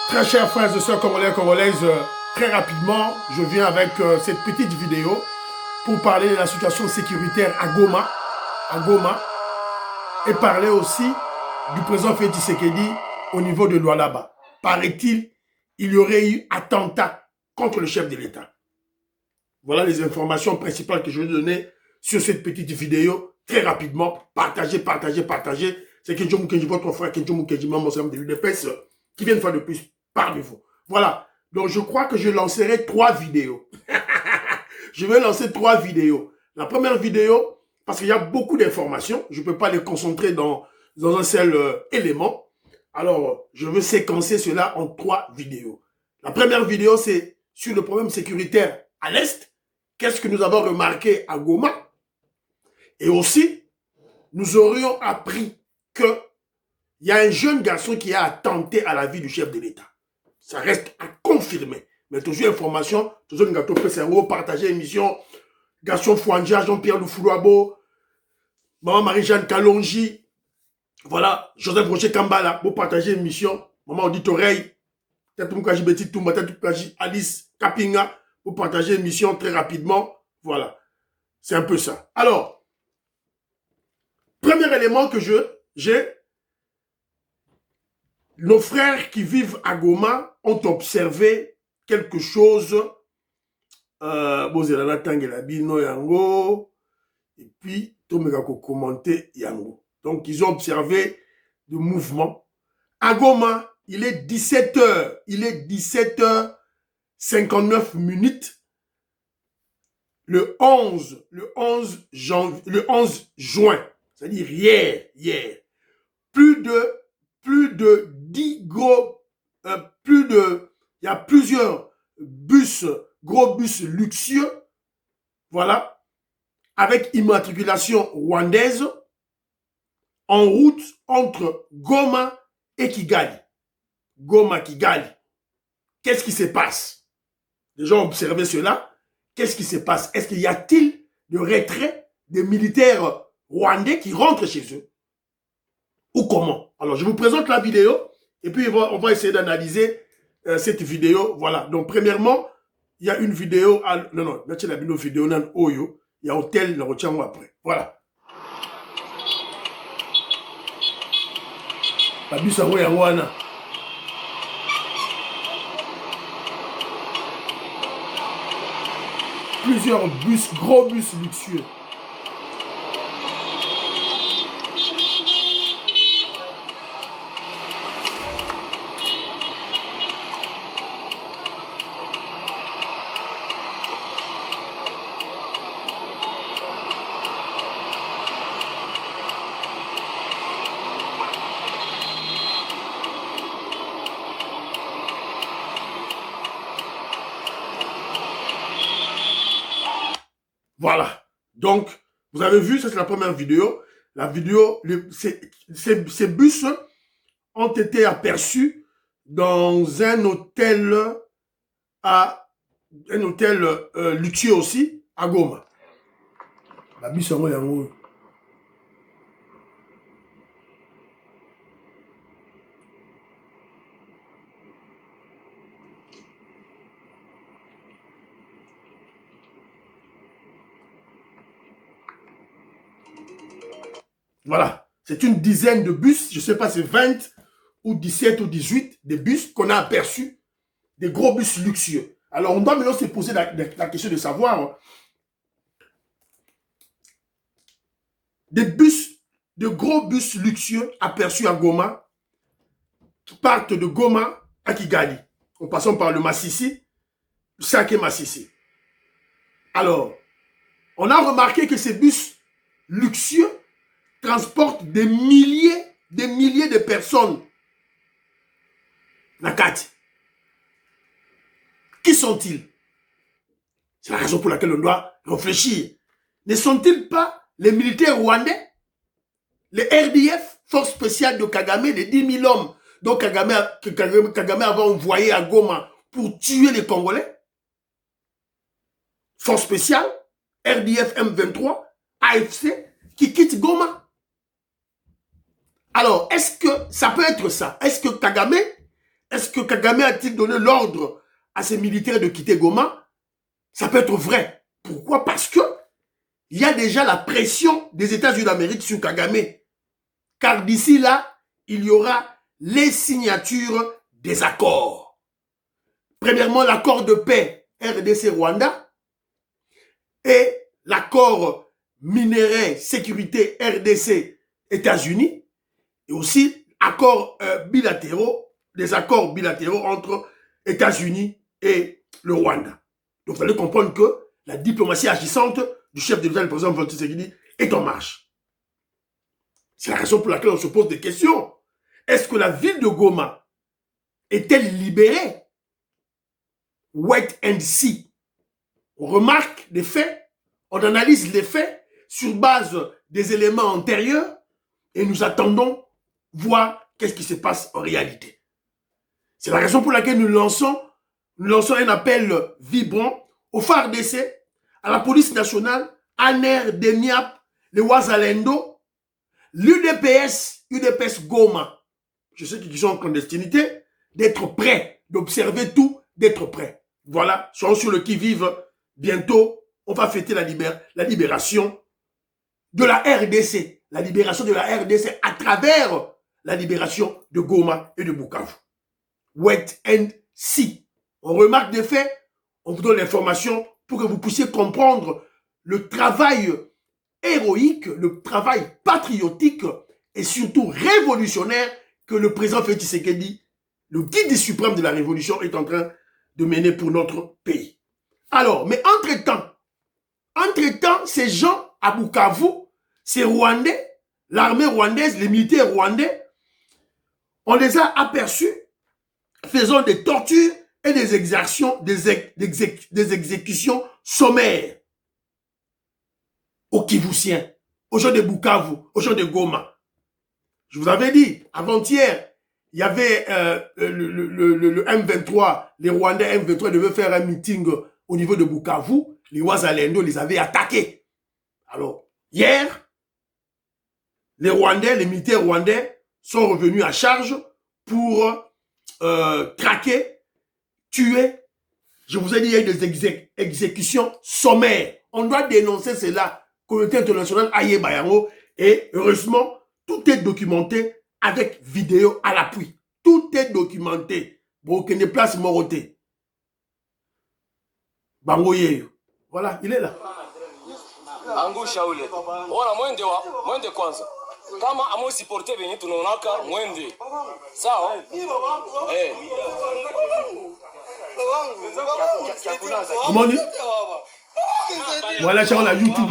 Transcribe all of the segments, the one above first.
Très chers frères et sœurs congolais et congolaises, très rapidement, je viens avec cette petite vidéo pour parler de la situation sécuritaire à Goma, et parler aussi du président Félix Tshisekedi au niveau de Lualaba. Paraît-il, il y aurait eu attentat contre le chef de l'État. Voilà les informations principales que je vais donner sur cette petite vidéo. Très rapidement, partagez. C'est Kenjo Mukenji, votre frère Kenjo Mukenji, membre de l'UDPS, qui vient de faire de plus parmi vous. Voilà. Donc, je crois que je lancerai 3 vidéos. Je vais lancer 3 vidéos. La première vidéo, parce qu'il y a beaucoup d'informations, je ne peux pas les concentrer dans un seul élément. Alors, je veux séquencer cela en 3 vidéos. La première vidéo, c'est sur le problème sécuritaire à l'Est. Qu'est-ce que nous avons remarqué à Goma? Et aussi, nous aurions appris qu'il y a un jeune garçon qui a attenté à la vie du chef de l'État. Ça reste à confirmer. Mais toujours information, toujours Ngato Pesero, partager émission, Gaston Fouandja, Jean-Pierre Loufoulouabo, Maman Marie-Jeanne Kalonji, voilà, Joseph Roger Kambala, pour partager émission, Maman Audit Oreille, Tatoumkaji Betty Toumba, Tatoumkaji Alice Kapinga, pour partager émission très rapidement. Voilà, c'est un peu ça. Alors, premier élément que j'ai, nos frères qui vivent à Goma ont observé quelque chose. Et puis, tout le monde a commenté Yango. Donc, ils ont observé le mouvement. À Goma, il est 17h. Il est 17h59 minutes. Le 11 juin. C'est-à-dire hier. Plus de 10 gros, il y a plusieurs gros bus luxueux, voilà, avec immatriculation rwandaise, en route entre Goma et Kigali. Goma-Kigali. Qu'est-ce qui se passe? Les gens ont observé cela. Qu'est-ce qui se passe? Est-ce qu'il y a-t-il de retrait des militaires rwandais qui rentrent chez eux? Ou comment? Alors, je vous présente la vidéo et puis on va essayer d'analyser cette vidéo. Voilà. Donc, premièrement, il y a une vidéo. Non, il y a une vidéo dans Oyo. Il y a hôtel, le retient après. Voilà. La bus à Ouyawana. Plusieurs bus, gros bus luxueux. Voilà. Donc, vous avez vu, ça c'est la première vidéo. La vidéo, ces bus ont été aperçus dans un hôtel luxueux aussi, à Goma. La bus en haut. Voilà, c'est une dizaine de bus, je ne sais pas, c'est 20 ou 17 ou 18 des bus qu'on a aperçus, des gros bus luxueux. Alors, on doit maintenant se poser la question de savoir, de gros bus luxueux aperçus à Goma, qui partent de Goma à Kigali, en passant par le Massissi, le Saké Massissi. Alors, on a remarqué que ces bus luxueux transportent des milliers de personnes. Nakati. Qui sont-ils? C'est la raison pour laquelle on doit réfléchir. Ne sont-ils pas les militaires rwandais? Les RDF, Force spéciale de Kagame, les 10 000 hommes dont Kagame avait envoyé à Goma pour tuer les Congolais? Force spéciale, RDF M23, AFC, qui quittent Goma. Alors, est-ce que ça peut être ça? Est-ce que Kagame Est-ce que Kagame a-t-il donné l'ordre à ses militaires de quitter Goma? Ça peut être vrai. Pourquoi? Parce que il y a déjà la pression des États-Unis d'Amérique sur Kagame. Car d'ici là, il y aura les signatures des accords. Premièrement, l'accord de paix RDC-Rwanda et l'accord minerai sécurité RDC-États-Unis et aussi accords bilatéraux, des accords bilatéraux entre États-Unis et le Rwanda. Donc vous allez comprendre que la diplomatie agissante du chef de l'État, le président Félix Tshisekedi, est en marche. C'est la raison pour laquelle on se pose des questions. Est-ce que la ville de Goma est-elle libérée? Wait and see. On remarque les faits, on analyse les faits sur base des éléments antérieurs et nous attendons voir qu'est-ce qui se passe en réalité. C'est la raison pour laquelle nous lançons un appel vibrant au FARDC, à la police nationale, ANER, DENIAP, les Wazalendo, l'UDPS Goma, je sais qu'ils sont en clandestinité, d'être prêts, d'observer tout, d'être prêts. Voilà, soyons sur le qui-vive. Bientôt, on va fêter la libération de la RDC. La libération de la RDC à travers la libération de Goma et de Bukavu. Wait and see. On remarque des faits, on vous donne l'information pour que vous puissiez comprendre le travail héroïque, le travail patriotique et surtout révolutionnaire que le président Félix Tshisekedi, le guide suprême de la révolution, est en train de mener pour notre pays. Alors, mais entre-temps, ces gens à Bukavu, ces Rwandais, l'armée rwandaise, les militaires rwandais, on les a aperçus faisant des tortures et des exactions, des exécutions sommaires aux Kivusiens, aux gens de Bukavu, aux gens de Goma. Je vous avais dit, avant-hier, il y avait le M23, les Rwandais M23 devaient faire un meeting au niveau de Bukavu, les Wazalendo les avaient attaqués. Alors, hier, les Rwandais, les militaires rwandais sont revenus à charge pour traquer, tuer. Je vous ai dit, il y a eu des exécutions sommaires. On doit dénoncer cela. Communauté internationale Aye Bayango. Et heureusement, tout est documenté avec vidéo à l'appui. Tout est documenté. Brokene place Moroté. Bango Yeyo. Voilà, il est là. Angusha ule. Ona mwende kwanza. Kama amo supporter venye tunaonaka mwende. Sawa? Comment dit? Voilà, ça on a YouTube.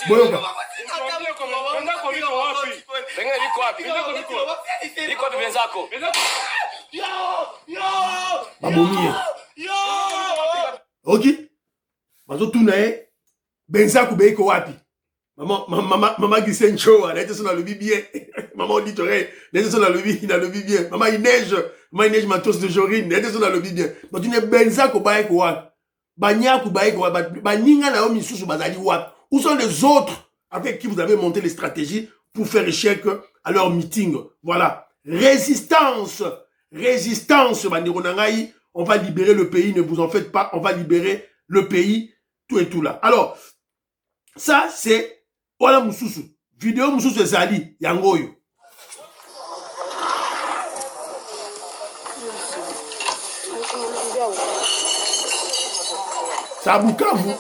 Boyoka. Babomie. Ok. Mazo tunae. Benzaku beiko wapi. Maman Gisencho, elle était sur le bien. Maman dit elle était sur le bien. Maman il neige matos de Jorine, elle était sur le bien. Mais tu n'es Benzaku baiko wapi. Banyaku baiko wapi. Baninga na omi susu bazali wapi. Où sont les autres avec qui vous avez monté les stratégies pour faire échec à leur meeting? Voilà. Résistance, Bandironangaï. On va libérer le pays, ne vous en faites pas. On va libérer le pays, tout et tout là. Alors, ça c'est voilà Moussousou. Vidéo Moussousou Zali, Yangoyo. Ça a bouquin, vous.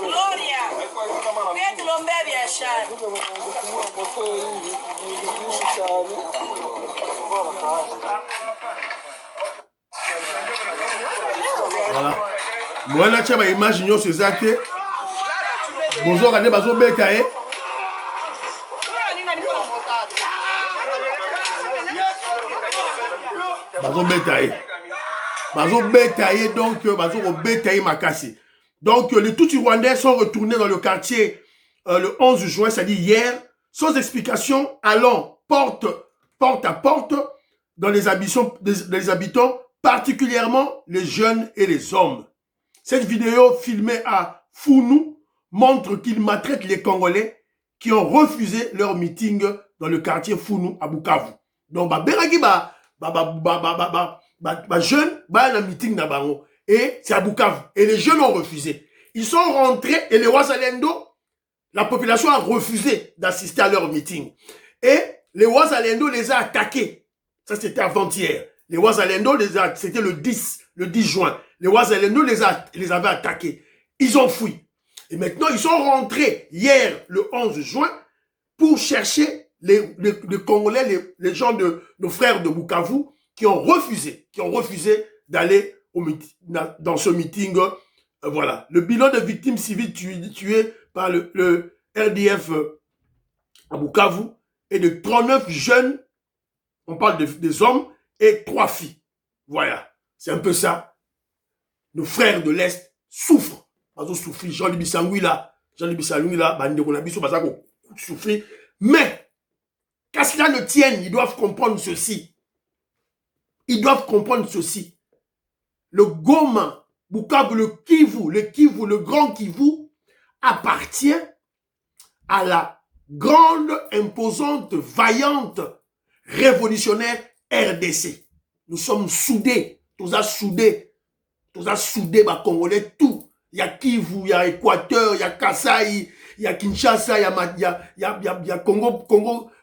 Gloria, Pedro bebe a chave. Voilà. Moi, tu as imaginé ce Zake. Bonjour, regardez, Bazo Bekaye. Bazo Bekaye, donc, Bazo Bekaye Makassi. Donc, les Tutsis rwandais sont retournés dans le quartier le 11 juin, c'est-à-dire hier, sans explication, allant porte à porte dans les habitants, particulièrement les jeunes et les hommes. Cette vidéo filmée à Founou montre qu'ils maltraitent les Congolais qui ont refusé leur meeting dans le quartier Founou à Bukavu. Donc, jeunes, un meeting na bango. Et c'est à Bukavu. Et les jeunes ont refusé. Ils sont rentrés et les Wazalendo, la population a refusé d'assister à leur meeting. Et les Wazalendo les a attaqués. Ça, c'était avant-hier. Les Wazalendo, c'était le 10 juin. Les Wazalendo les avaient attaqués. Ils ont fui. Et maintenant, ils sont rentrés hier, le 11 juin, pour chercher les Congolais, les gens de nos frères de Bukavu, qui ont refusé d'aller dans ce meeting. Voilà. Le bilan de victimes civiles tuées par le RDF à Bukavu est de 39 jeunes, on parle des hommes, et 3 filles. Voilà. C'est un peu ça. Nos frères de l'Est souffrent. Jean-Louis Bissangui là, souffrir. Mais, qu'à cela ne tienne, ils doivent comprendre ceci. Ils doivent comprendre ceci. Le Goma, Bukavu, le Kivu, le grand Kivu appartient à la grande, imposante, vaillante, révolutionnaire RDC. Nous sommes soudés. Tous soudés, Congolais, tout. Il y a Kivu, il y a Équateur, il y a Kasai, il y a Kinshasa, il y a Congo,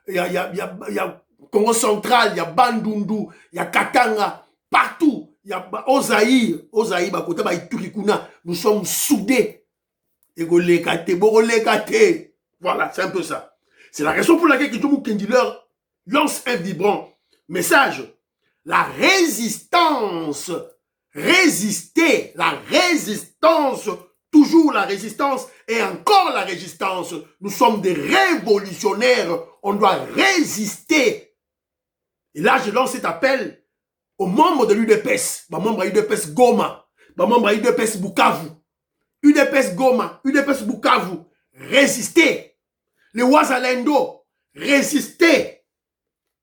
il y a Congo central, il y a Bandundu, il y a Katanga, partout. Il y a Ozaï, nous sommes soudés. Voilà, c'est un peu ça. C'est la raison pour laquelle Kitoumou Kendileur lance un vibrant message. La résistance. Résister, la résistance, toujours la résistance et encore la résistance. Nous sommes des révolutionnaires, on doit résister. Et là, je lance cet appel aux membres de l'UDPS, membres de l'UDPS Goma, membres de l'UDPS Bukavu, UDPS Goma, UDPS Bukavu, résistez. Les Wazalendo, résistez,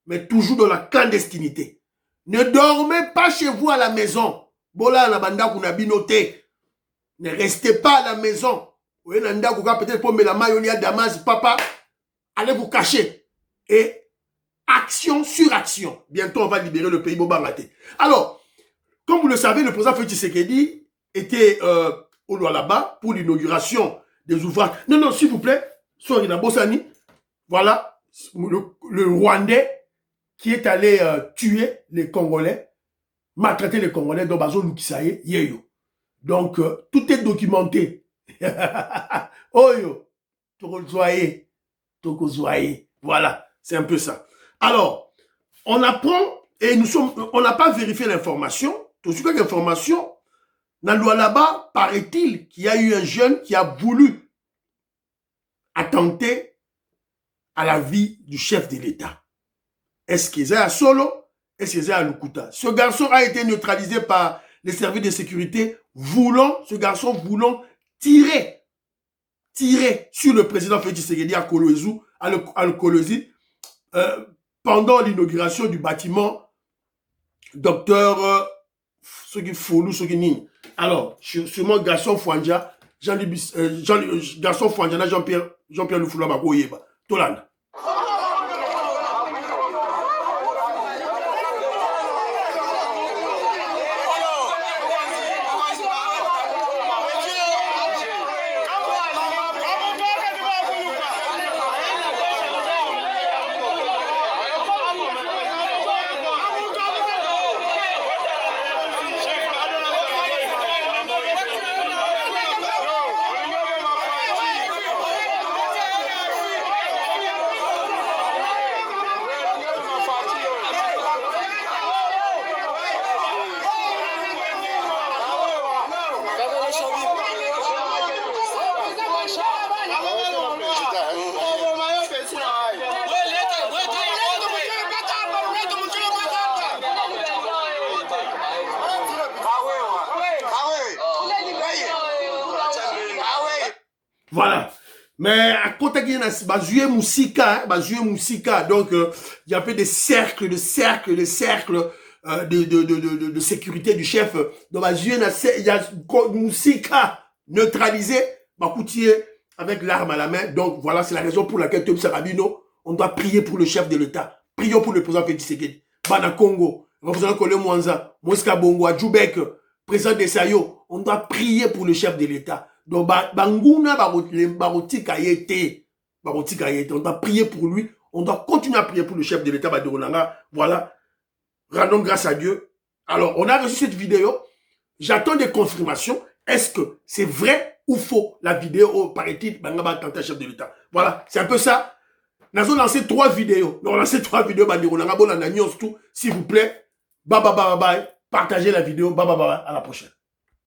mais toujours dans la clandestinité. Ne dormez pas chez vous à la maison. Bola na banda kuna binoté. Ne restez pas à la maison. Vous nanda kuka peut-être pour la mayoni à Damas, papa. Allez vous cacher. Et action sur action. Bientôt on va libérer le pays Bobangate. Alors, comme vous le savez, le président Félix Tshisekedi était au Lualaba pour l'inauguration des ouvrages. Non, s'il vous plaît, soyez dans Bossani. Voilà, le Rwandais qui est allé tuer les Congolais, maltraiter les Congolais dans Bazo Lukisaye, Yeyo. Donc, tout est documenté. Oyo, Tokozwaye. Voilà, c'est un peu ça. Alors, on apprend, et on n'a pas vérifié l'information. Tout ce que l'information, dans le là-bas, paraît-il qu'il y a eu un jeune qui a voulu attenter à la vie du chef de l'État. Est-ce qu'il est à Solo? Est-ce qu'il est à Lukuta? Ce garçon a été neutralisé par les services de sécurité ce garçon voulant tirer sur le président Félix Tshisekedi à Kolwezi, pendant l'inauguration du bâtiment docteur Folou Soginini. Alors, sûrement Gaston Fouandja, Gaston Fouandja, Jean-Pierre Lufula Bakoyeba, Tolanda. Voilà. Mais à côté de Bazué Moussika, donc il y a un peu des cercles de sécurité du chef. Donc Bazué, il y a Moussika neutralisé, Bakoutier avec l'arme à la main. Donc voilà, c'est la raison pour laquelle Tom Sarabino, on doit prier pour le chef de l'État. Prions pour le président Félix Tshisekedi. Bana Congo, représentant Kole Mwanza, Mosca Bongo, Djoubek, président de Sayo, on doit prier pour le chef de l'État. Donc, Bangouna, Barotika Yete, on doit prier pour lui. On doit continuer à prier pour le chef de l'État, Voilà. Rendons grâce à Dieu. Alors, on a reçu cette vidéo. J'attends des confirmations. Est-ce que c'est vrai ou faux la vidéo, paraît-il, Bangaba attentat chef de l'État? Voilà. C'est un peu ça. Nous avons lancé 3 vidéos. Nous avons lancé 3 vidéos. S'il vous plaît. Bye. Partagez la vidéo. Bye. À la prochaine.